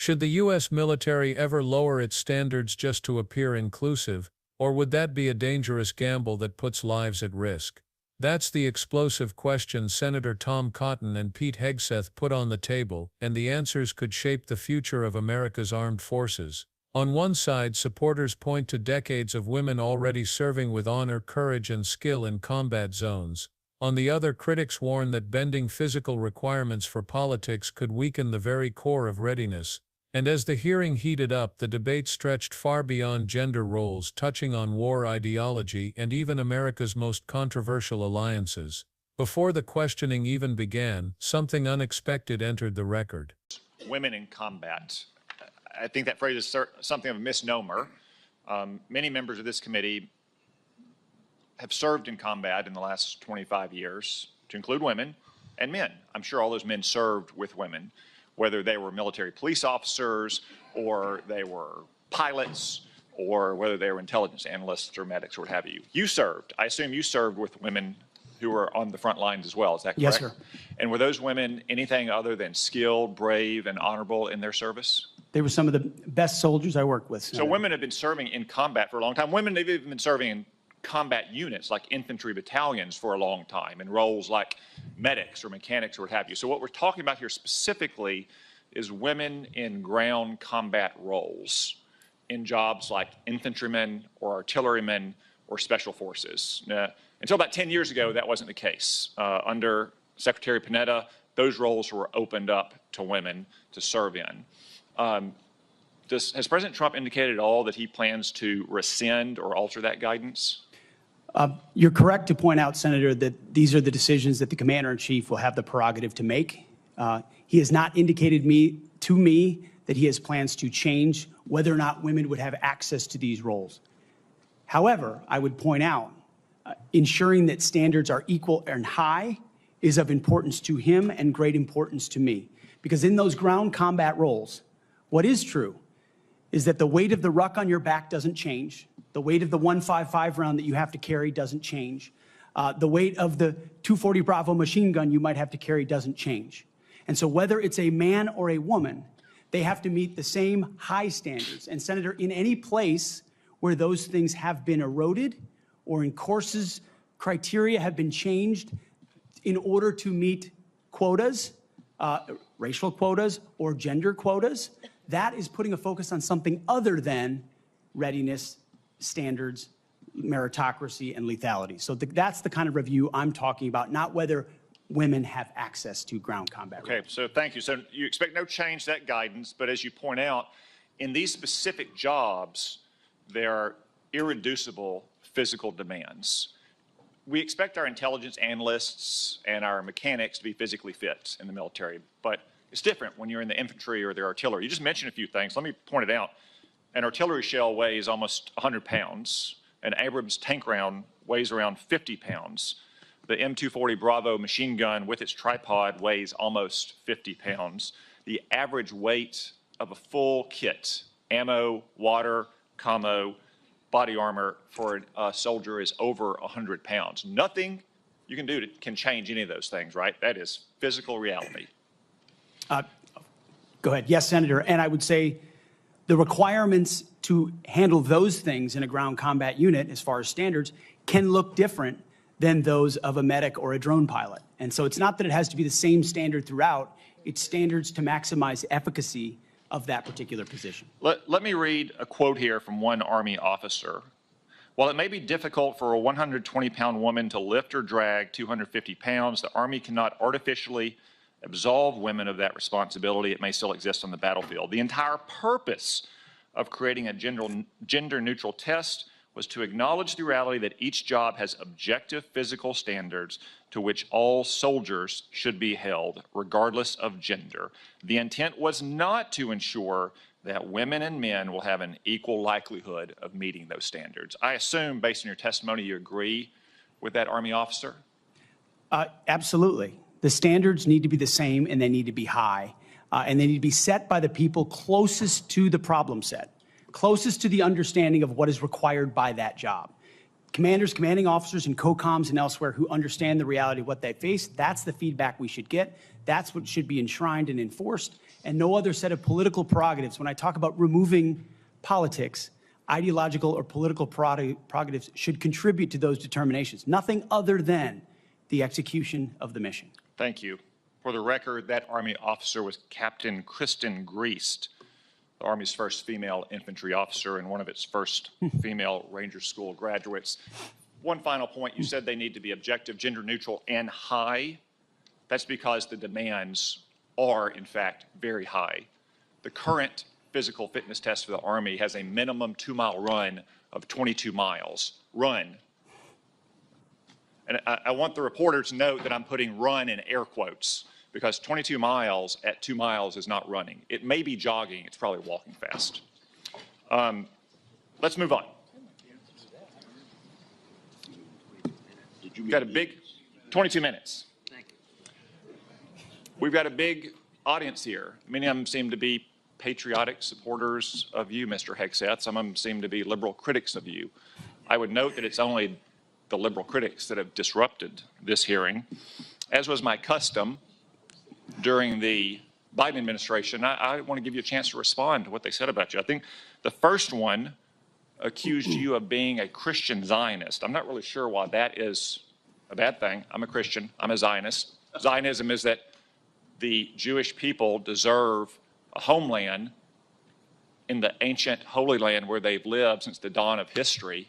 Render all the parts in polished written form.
Should the U.S. military ever lower its standards just to appear inclusive, or would that be a dangerous gamble that puts lives at risk? That's the explosive question Senator Tom Cotton and Pete Hegseth put on the table, and the answers could shape the future of America's armed forces. On one side, supporters point to decades of women already serving with honor, courage, and skill in combat zones. On the other, critics warn that bending physical requirements for politics could weaken the very core of readiness. And as the hearing heated up, the debate stretched far beyond gender roles, touching on war ideology and even America's most controversial alliances. Before the questioning even began, something unexpected entered the record. Women in combat. I think that phrase is something of a misnomer. Many members of this committee have served in combat in the last 25 years, to include women and men. I'm sure all those men served with women, whether they were military police officers or they were pilots or whether they were intelligence analysts or medics or what have you. You served. I assume you served with women who were on the front lines as well. Is that correct? Yes, sir. And were those women anything other than skilled, brave, and honorable in their service? They were some of the best soldiers I worked with. So women have been serving in combat for a long time. Women have even been serving in combat units like infantry battalions for a long time in roles like medics or mechanics or what have you. So what we're talking about here specifically is women in ground combat roles in jobs like infantrymen or artillerymen or special forces. Until about 10 years ago, that wasn't the case. Under Secretary Panetta, those roles were opened up to women to serve in. Has President Trump indicated at all that he plans to rescind or alter that guidance? You're correct to point out, Senator, that these are the decisions that the Commander-in-Chief will have the prerogative to make. He has not indicated to me that he has plans to change whether or not women would have access to these roles. However, I would point out, ensuring that standards are equal and high is of importance to him and great importance to me. Because in those ground combat roles, what is true is that the weight of the ruck on your back doesn't change. The weight of the 155 round that you have to carry doesn't change. The weight of the 240 Bravo machine gun you might have to carry doesn't change. And so whether it's a man or a woman, they have to meet the same high standards. And Senator, in any place where those things have been eroded or in courses, criteria have been changed in order to meet quotas, racial quotas or gender quotas, that is putting a focus on something other than readiness, standards, meritocracy, and lethality. So that's the kind of review I'm talking about, not whether women have access to ground combat. Okay, so thank you. So you expect no change to that guidance, but as you point out, in these specific jobs, there are irreducible physical demands. We expect our intelligence analysts and our mechanics to be physically fit in the military, but it's different when you're in the infantry or the artillery. You just mentioned a few things. Let me point it out. An artillery shell weighs almost 100 pounds. An Abrams tank round weighs around 50 pounds. The M240 Bravo machine gun with its tripod weighs almost 50 pounds. The average weight of a full kit, ammo, water, commo, body armor for a soldier is over 100 pounds. Nothing you can do can change any of those things, right? That is physical reality. Go ahead. Yes, Senator. And I would say the requirements to handle those things in a ground combat unit, as far as standards, can look different than those of a medic or a drone pilot. And so it's not that it has to be the same standard throughout. It's standards to maximize efficacy of that particular position. Let me read a quote here from one Army officer. While it may be difficult for a 120-pound woman to lift or drag 250 pounds, the Army cannot artificially absolve women of that responsibility. It may still exist on the battlefield. The entire purpose of creating a gender-neutral test was to acknowledge the reality that each job has objective physical standards to which all soldiers should be held, regardless of gender. The intent was not to ensure that women and men will have an equal likelihood of meeting those standards. I assume, based on your testimony, you agree with that Army officer? Absolutely. The standards need to be the same, and they need to be high, and they need to be set by the people closest to the problem set, closest to the understanding of what is required by that job. Commanders, commanding officers, and COCOMs and elsewhere who understand the reality of what they face, that's the feedback we should get. That's what should be enshrined and enforced, and no other set of political prerogatives. When I talk about removing politics, ideological or political prerogatives should contribute to those determinations, nothing other than the execution of the mission. Thank you. For the record, that Army officer was Captain Kristen Griest, the Army's first female infantry officer and one of its first female Ranger School graduates. One final point, you said they need to be objective, gender neutral, and high. That's because the demands are, in fact, very high. The current physical fitness test for the Army has a minimum 2-mile run of 22 miles. Run. And I want the reporter to note that I'm putting run in air quotes, because 22 miles at 2 miles is not running. It may be jogging, it's probably walking fast. Let's move on. We've got a big, 22 minutes. We've got a big audience here. Many of them seem to be patriotic supporters of you, Mr. Hegseth. Some of them seem to be liberal critics of you. I would note that it's only the liberal critics that have disrupted this hearing. As was my custom during the Biden administration, I want to give you a chance to respond to what they said about you. I think the first one accused you of being a Christian Zionist. I'm not really sure why that is a bad thing. I'm a Christian. I'm a Zionist. Zionism is that the Jewish people deserve a homeland in the ancient Holy Land where they've lived since the dawn of history.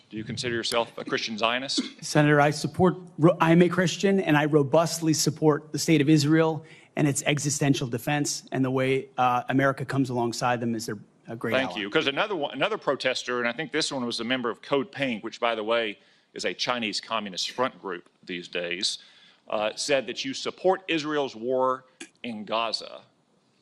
Do you consider yourself a Christian Zionist? Senator, I'm a Christian, and I robustly support the state of Israel and its existential defense, and the way America comes alongside them is a great ally. Thank you. Because another protester, and I think this one was a member of Code Pink, which, by the way, is a Chinese Communist front group these days, said that you support Israel's war in Gaza.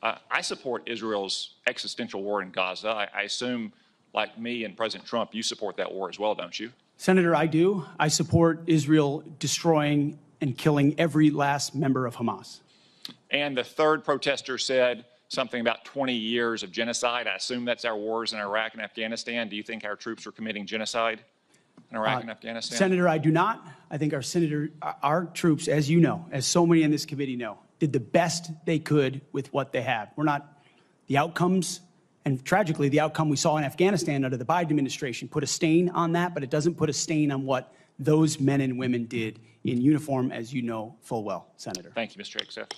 I support Israel's existential war in Gaza. I assume, like me and President Trump, you support that war as well, don't you? Senator, I do. I support Israel destroying and killing every last member of Hamas. And the third protester said something about 20 years of genocide. I assume that's our wars in Iraq and Afghanistan. Do you think our troops were committing genocide in Iraq and Afghanistan? Senator, I do not. I think our troops, as you know, as so many in this committee know, did the best they could with what they have. We're not the outcomes, and tragically, the outcome we saw in Afghanistan under the Biden administration put a stain on that, but it doesn't put a stain on what those men and women did in uniform, as you know full well, Senator. Thank you, Mr. Hegseth.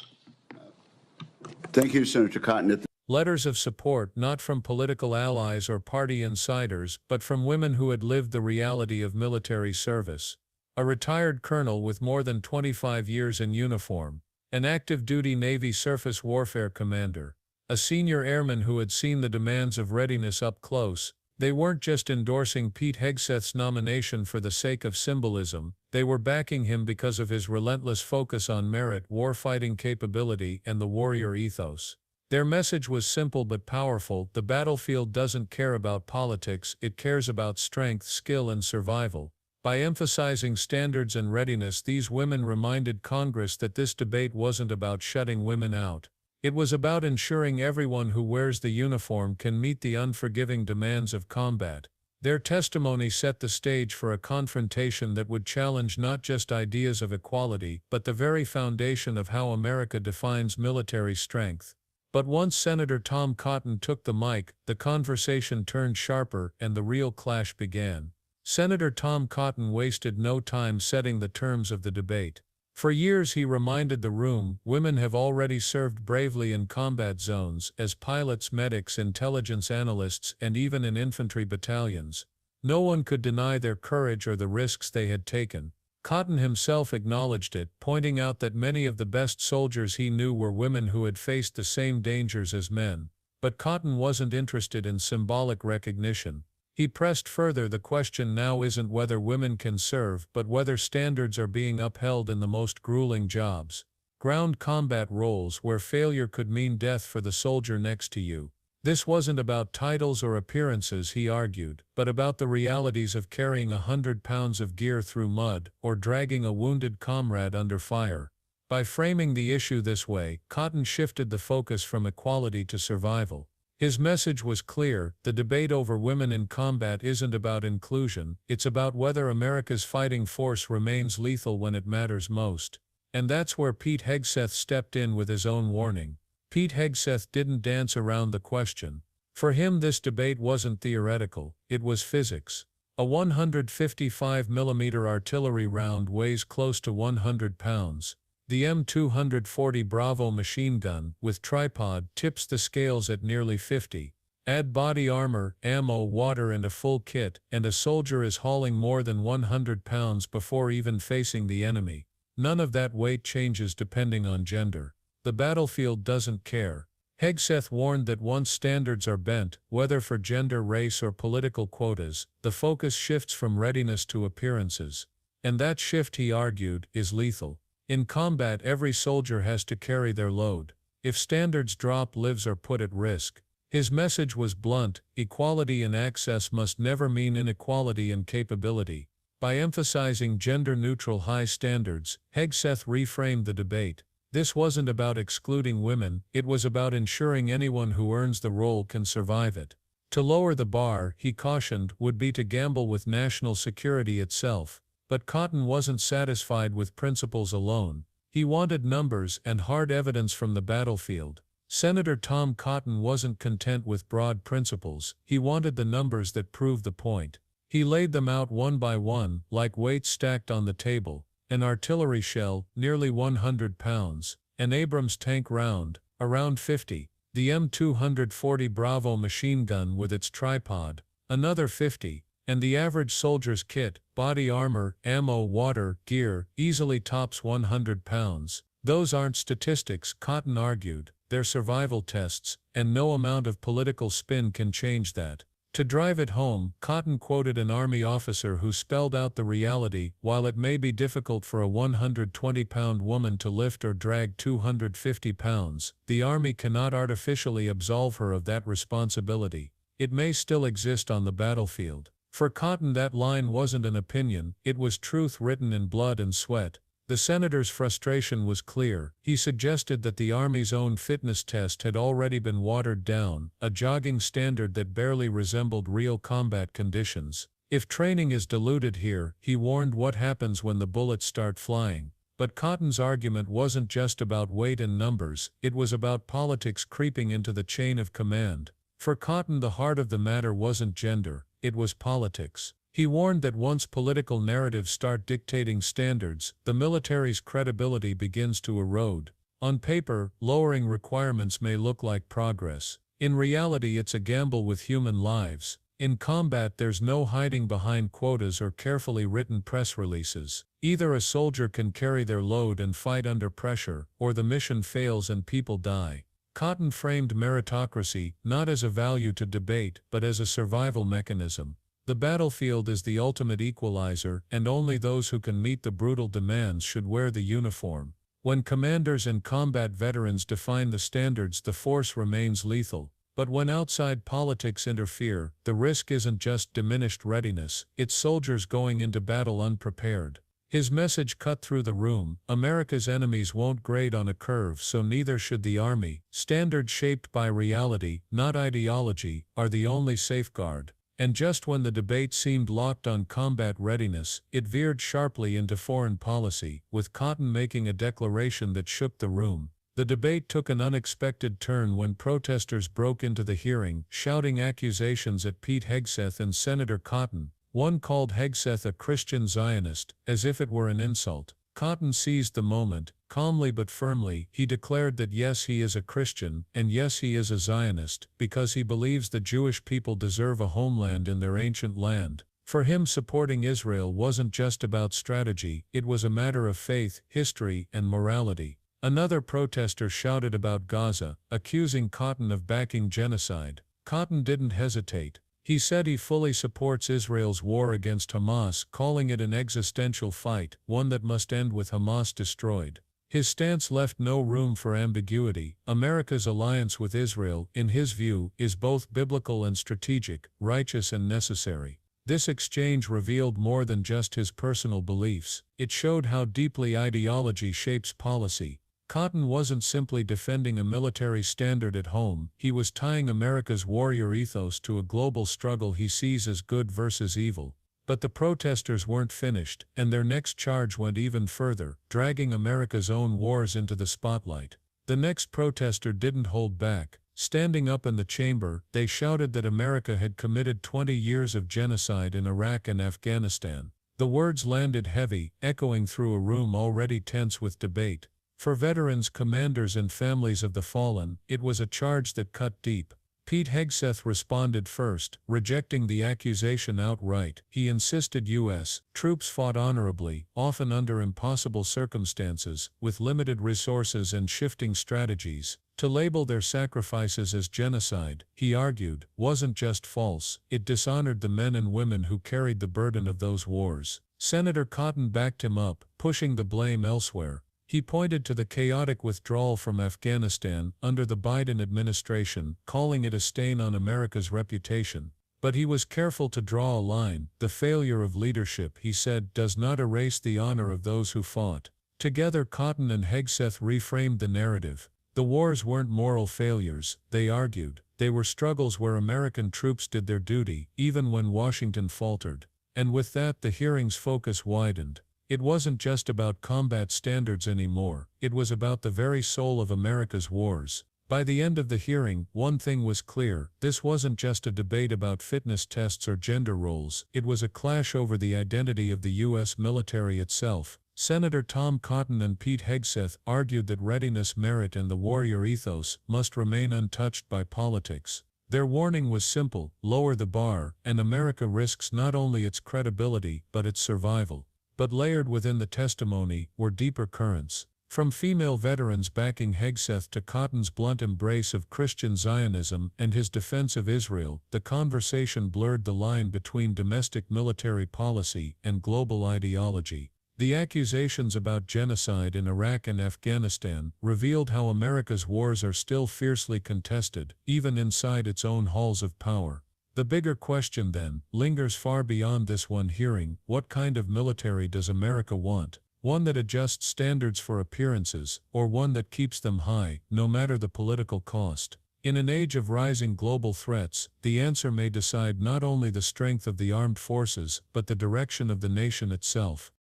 Thank you, Senator Cotton. Letters of support not from political allies or party insiders, but from women who had lived the reality of military service. A retired colonel with more than 25 years in uniform, an active-duty Navy surface warfare commander, a senior airman who had seen the demands of readiness up close. They weren't just endorsing Pete Hegseth's nomination for the sake of symbolism, they were backing him because of his relentless focus on merit, warfighting capability, and the warrior ethos. Their message was simple but powerful: the battlefield doesn't care about politics, it cares about strength, skill, and survival. By emphasizing standards and readiness, these women reminded Congress that this debate wasn't about shutting women out. It was about ensuring everyone who wears the uniform can meet the unforgiving demands of combat. Their testimony set the stage for a confrontation that would challenge not just ideas of equality, but the very foundation of how America defines military strength. But once Senator Tom Cotton took the mic, the conversation turned sharper and the real clash began. Senator Tom Cotton wasted no time setting the terms of the debate. For years he reminded the room, women have already served bravely in combat zones, as pilots, medics, intelligence analysts, and even in infantry battalions. No one could deny their courage or the risks they had taken. Cotton himself acknowledged it, pointing out that many of the best soldiers he knew were women who had faced the same dangers as men. But Cotton wasn't interested in symbolic recognition. He pressed further: the question now isn't whether women can serve, but whether standards are being upheld in the most grueling jobs. Ground combat roles where failure could mean death for the soldier next to you. This wasn't about titles or appearances, he argued, but about the realities of carrying 100 pounds of gear through mud, or dragging a wounded comrade under fire. By framing the issue this way, Cotton shifted the focus from equality to survival. His message was clear: the debate over women in combat isn't about inclusion, it's about whether America's fighting force remains lethal when it matters most. And that's where Pete Hegseth stepped in with his own warning. Pete Hegseth didn't dance around the question. For him, this debate wasn't theoretical, it was physics. A 155mm artillery round weighs close to 100 pounds. The M240 Bravo machine gun, with tripod, tips the scales at nearly 50. Add body armor, ammo, water and a full kit, and a soldier is hauling more than 100 pounds before even facing the enemy. None of that weight changes depending on gender. The battlefield doesn't care. Hegseth warned that once standards are bent, whether for gender, race or political quotas, the focus shifts from readiness to appearances. And that shift, he argued, is lethal. In combat, every soldier has to carry their load. If standards drop, lives are put at risk. His message was blunt: equality in access must never mean inequality in capability. By emphasizing gender-neutral high standards, Hegseth reframed the debate. This wasn't about excluding women, it was about ensuring anyone who earns the role can survive it. To lower the bar, he cautioned, would be to gamble with national security itself. But Cotton wasn't satisfied with principles alone. He wanted numbers and hard evidence from the battlefield. Senator Tom Cotton wasn't content with broad principles, he wanted the numbers that proved the point. He laid them out one by one, like weights stacked on the table. An artillery shell, nearly 100 pounds. An Abrams tank round, around 50. The M240 Bravo machine gun with its tripod, another 50. And the average soldier's kit, body armor, ammo, water, gear, easily tops 100 pounds. Those aren't statistics, Cotton argued, they're survival tests, and no amount of political spin can change that. To drive it home, Cotton quoted an Army officer who spelled out the reality: while it may be difficult for a 120-pound woman to lift or drag 250 pounds, the Army cannot artificially absolve her of that responsibility. It may still exist on the battlefield. For Cotton, that line wasn't an opinion, it was truth written in blood and sweat. The senator's frustration was clear. He suggested that the Army's own fitness test had already been watered down, a jogging standard that barely resembled real combat conditions. If training is diluted here, he warned, what happens when the bullets start flying? But Cotton's argument wasn't just about weight and numbers, it was about politics creeping into the chain of command. For Cotton, the heart of the matter wasn't gender, it was politics. He warned that once political narratives start dictating standards, the military's credibility begins to erode. On paper, lowering requirements may look like progress. In reality, it's a gamble with human lives. In combat, there's no hiding behind quotas or carefully written press releases. Either a soldier can carry their load and fight under pressure, or the mission fails and people die. Cotton framed meritocracy not as a value to debate, but as a survival mechanism. The battlefield is the ultimate equalizer, and only those who can meet the brutal demands should wear the uniform. When commanders and combat veterans define the standards, the force remains lethal. But when outside politics interfere, the risk isn't just diminished readiness, it's soldiers going into battle unprepared. His message cut through the room: America's enemies won't grade on a curve, so neither should the Army. Standards shaped by reality, not ideology, are the only safeguard. And just when the debate seemed locked on combat readiness, it veered sharply into foreign policy, with Cotton making a declaration that shook the room. The debate took an unexpected turn when protesters broke into the hearing, shouting accusations at Pete Hegseth and Senator Cotton. One called Hegseth a Christian Zionist, as if it were an insult. Cotton seized the moment. Calmly but firmly, he declared that yes, he is a Christian, and yes, he is a Zionist, because he believes the Jewish people deserve a homeland in their ancient land. For him, supporting Israel wasn't just about strategy, it was a matter of faith, history, and morality. Another protester shouted about Gaza, accusing Cotton of backing genocide. Cotton didn't hesitate. He said he fully supports Israel's war against Hamas, calling it an existential fight, one that must end with Hamas destroyed. His stance left no room for ambiguity. America's alliance with Israel, in his view, is both biblical and strategic, righteous and necessary. This exchange revealed more than just his personal beliefs. It showed how deeply ideology shapes policy. Cotton wasn't simply defending a military standard at home, he was tying America's warrior ethos to a global struggle he sees as good versus evil. But the protesters weren't finished, and their next charge went even further, dragging America's own wars into the spotlight. The next protester didn't hold back. Standing up in the chamber, they shouted that America had committed 20 years of genocide in Iraq and Afghanistan. The words landed heavy, echoing through a room already tense with debate. For veterans, commanders, and families of the fallen, it was a charge that cut deep. Pete Hegseth responded first, rejecting the accusation outright. He insisted U.S. troops fought honorably, often under impossible circumstances, with limited resources and shifting strategies. To label their sacrifices as genocide, he argued, wasn't just false, it dishonored the men and women who carried the burden of those wars. Senator Cotton backed him up, pushing the blame elsewhere. He pointed to the chaotic withdrawal from Afghanistan under the Biden administration, calling it a stain on America's reputation. But he was careful to draw a line. The failure of leadership, he said, does not erase the honor of those who fought. Together, Cotton and Hegseth reframed the narrative. The wars weren't moral failures, they argued. They were struggles where American troops did their duty, even when Washington faltered. And with that, the hearing's focus widened. It wasn't just about combat standards anymore, it was about the very soul of America's wars. By the end of the hearing, one thing was clear: this wasn't just a debate about fitness tests or gender roles, it was a clash over the identity of the U.S. military itself. Senator Tom Cotton and Pete Hegseth argued that readiness, merit, and the warrior ethos must remain untouched by politics. Their warning was simple: lower the bar, and America risks not only its credibility but its survival. But layered within the testimony were deeper currents. From female veterans backing Hegseth to Cotton's blunt embrace of Christian Zionism and his defense of Israel, the conversation blurred the line between domestic military policy and global ideology. The accusations about genocide in Iraq and Afghanistan revealed how America's wars are still fiercely contested, even inside its own halls of power. The bigger question, then, lingers far beyond this one hearing: what kind of military does America want? One that adjusts standards for appearances, or one that keeps them high, no matter the political cost? In an age of rising global threats, the answer may decide not only the strength of the armed forces, but the direction of the nation itself.